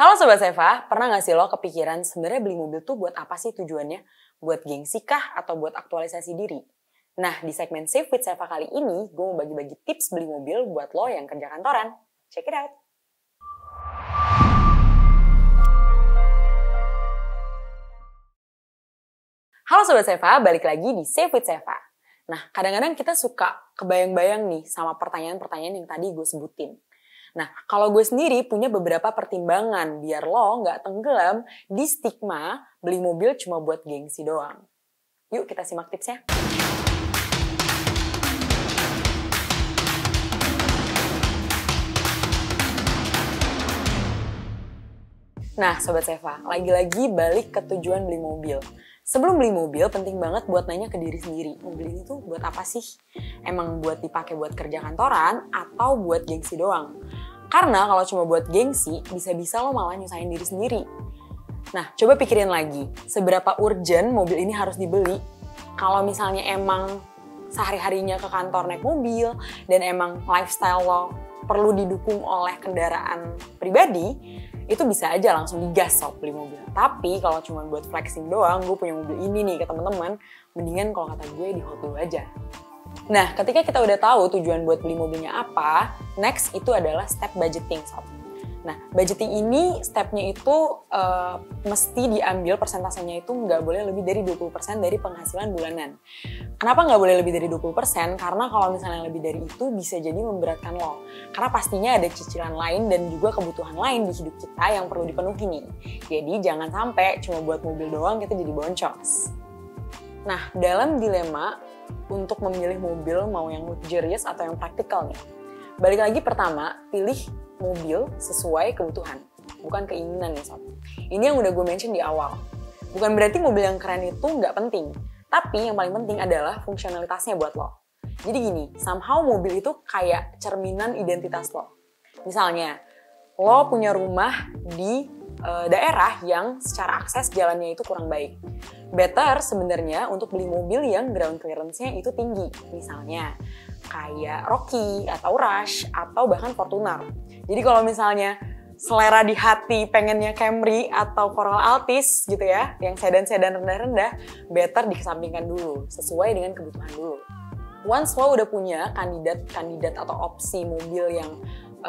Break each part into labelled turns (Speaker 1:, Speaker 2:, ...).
Speaker 1: Halo Sobat Seva, pernah gak sih lo kepikiran sebenarnya beli mobil tuh buat apa sih tujuannya? Buat gengsi kah atau buat aktualisasi diri? Nah, di segmen Save with Seva kali ini, gue mau bagi-bagi tips beli mobil buat lo yang kerja kantoran. Check it out! Halo Sobat Seva, balik lagi di Save with Seva. Nah, kadang-kadang kita suka kebayang-bayang nih sama pertanyaan-pertanyaan yang tadi gue sebutin. Nah, kalau gue sendiri punya beberapa pertimbangan biar lo nggak tenggelam di stigma beli mobil cuma buat gengsi doang. Yuk kita simak tipsnya. Nah, Sobat Seva, lagi-lagi balik ke tujuan beli mobil. Sebelum beli mobil, penting banget buat nanya ke diri sendiri, mobil ini tuh buat apa sih? Emang buat dipakai buat kerja kantoran atau buat gengsi doang? Karena kalau cuma buat gengsi, bisa-bisa lo malah nyusahin diri sendiri. Nah, coba pikirin lagi, seberapa urgent mobil ini harus dibeli? Kalau misalnya emang sehari-harinya ke kantor naik mobil, dan emang lifestyle lo perlu didukung oleh kendaraan pribadi, itu bisa aja langsung digas sob beli mobil. Tapi kalau cuma buat flexing doang, gue punya mobil ini nih ke teman-teman, mendingan kalau kata gue di hold dulu aja. Nah, ketika kita udah tahu tujuan buat beli mobilnya apa, next itu adalah step budgeting sob. Nah, budgeting ini stepnya itu mesti diambil persentasenya itu nggak boleh lebih dari 20% dari penghasilan bulanan. Kenapa nggak boleh lebih dari 20%? Karena kalau misalnya lebih dari itu bisa jadi memberatkan lo. Karena pastinya ada cicilan lain dan juga kebutuhan lain di hidup kita yang perlu dipenuhi nih. Jadi jangan sampai cuma buat mobil doang kita jadi boncos. Nah, dalam dilema untuk memilih mobil mau yang luxurious atau yang praktikal nih. Balik lagi pertama, pilih mobil sesuai kebutuhan, bukan keinginan nih sob. Ini yang udah gue mention di awal. Bukan berarti mobil yang keren itu nggak penting, tapi yang paling penting adalah fungsionalitasnya buat lo. Jadi gini, somehow mobil itu kayak cerminan identitas lo. Misalnya, lo punya rumah di daerah yang secara akses jalannya itu kurang baik. Better sebenarnya untuk beli mobil yang ground clearance-nya itu tinggi. Misalnya, kayak Rocky atau Rush atau bahkan Fortuner. Jadi kalau misalnya selera di hati pengennya Camry atau Corolla Altis gitu ya, yang sedan-sedan rendah-rendah, better dikesampingkan dulu, sesuai dengan kebutuhan dulu. Once lo udah punya kandidat atau opsi mobil yang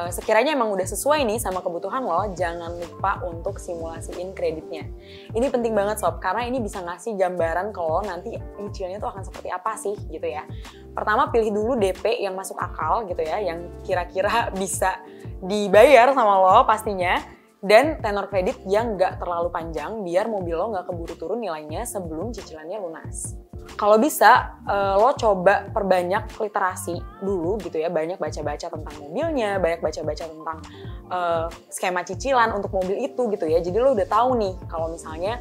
Speaker 1: sekiranya emang udah sesuai nih sama kebutuhan lo, jangan lupa untuk simulasiin kreditnya. Ini penting banget sob, karena ini bisa ngasih gambaran kalau nanti cicilnya tuh akan seperti apa sih gitu ya. Pertama pilih dulu DP yang masuk akal gitu ya, yang kira-kira bisa dibayar sama lo pastinya. Dan tenor kredit yang nggak terlalu panjang biar mobil lo nggak keburu turun nilainya sebelum cicilannya lunas. Kalau bisa, lo coba perbanyak literasi dulu gitu ya, banyak baca-baca tentang mobilnya, banyak baca-baca tentang skema cicilan untuk mobil itu gitu ya. Jadi lo udah tahu nih kalau misalnya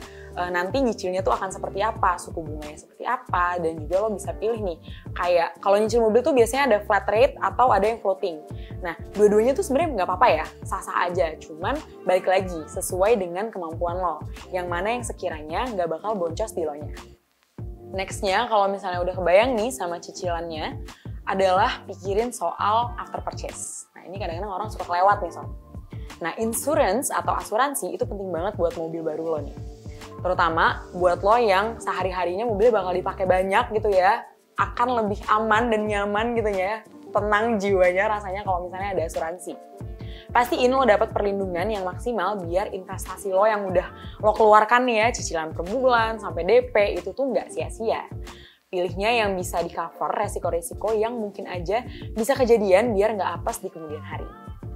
Speaker 1: nanti nyicilnya tuh akan seperti apa, suku bunganya seperti apa, dan juga lo bisa pilih nih, kayak kalau nyicil mobil tuh biasanya ada flat rate atau ada yang floating. Nah, dua-duanya tuh sebenarnya nggak apa-apa ya, sah-sah aja, cuman balik lagi sesuai dengan kemampuan lo, yang mana yang sekiranya nggak bakal boncos di lo-nya. Nextnya, kalau misalnya udah kebayang nih sama cicilannya, adalah pikirin soal after purchase. Nah, ini kadang-kadang orang suka kelewat nih sob. Nah, insurance atau asuransi itu penting banget buat mobil baru lo nih. Terutama buat lo yang sehari-harinya mobilnya bakal dipakai banyak gitu ya, akan lebih aman dan nyaman gitu ya, tenang jiwanya rasanya kalau misalnya ada asuransi. Pastiin lo dapat perlindungan yang maksimal biar investasi lo yang udah lo keluarkan nih ya, cicilan per bulan sampai DP itu tuh nggak sia-sia. Pilihnya yang bisa di-cover resiko-resiko yang mungkin aja bisa kejadian biar nggak apes di kemudian hari.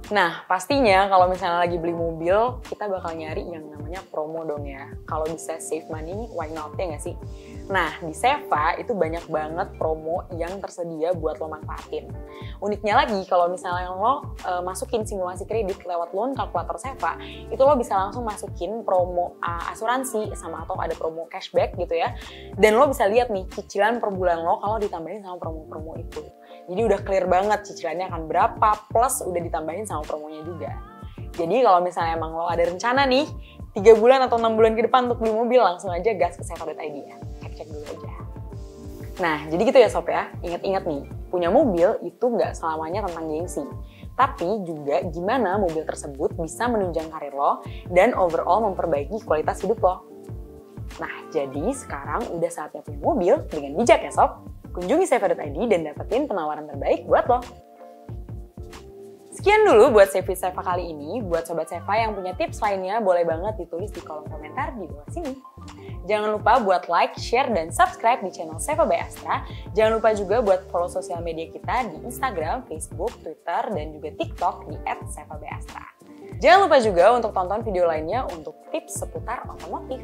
Speaker 1: Nah, pastinya kalau misalnya lagi beli mobil, kita bakal nyari yang namanya promo dong ya. Kalau bisa save money, why not ya nggak sih? Nah, di Seva itu banyak banget promo yang tersedia buat lo manfaatin. Uniknya lagi, kalau misalnya lo masukin simulasi kredit lewat loan kalkulator Seva, itu lo bisa langsung masukin promo asuransi sama atau ada promo cashback gitu ya. Dan lo bisa lihat nih cicilan per bulan lo kalau ditambahin sama promo-promo itu. Jadi udah clear banget cicilannya akan berapa, plus udah ditambahin sama promonya juga. Jadi kalau misalnya emang lo ada rencana nih, 3 bulan atau 6 bulan ke depan untuk beli mobil, langsung aja gas ke seva.id ya. Cek-cek dulu aja. Nah, jadi gitu ya sob ya. Ingat-ingat nih, punya mobil itu nggak selamanya tentang gengsi. tapi juga gimana mobil tersebut bisa menunjang karir lo dan overall memperbaiki kualitas hidup lo. Nah, jadi sekarang udah saatnya punya mobil dengan bijak ya sob. Kunjungi seva.id dan dapetin penawaran terbaik buat lo. Sekian dulu buat CV Seva kali ini. Buat Sobat Seva yang punya tips lainnya, boleh banget ditulis di kolom komentar di bawah sini. Jangan lupa buat like, share, dan subscribe di channel Seva by Astra. Jangan lupa juga buat follow sosial media kita di Instagram, Facebook, Twitter, dan juga TikTok di @seva_by_astra. Jangan lupa juga untuk tonton video lainnya untuk tips seputar otomotif.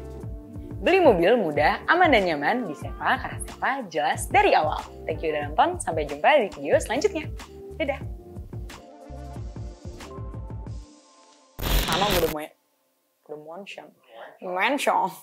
Speaker 1: Beli mobil mudah, aman, dan nyaman di Seva karena Seva jelas dari awal. Thank you udah nonton, sampai jumpa di video selanjutnya. Dadah! Sama udah mention.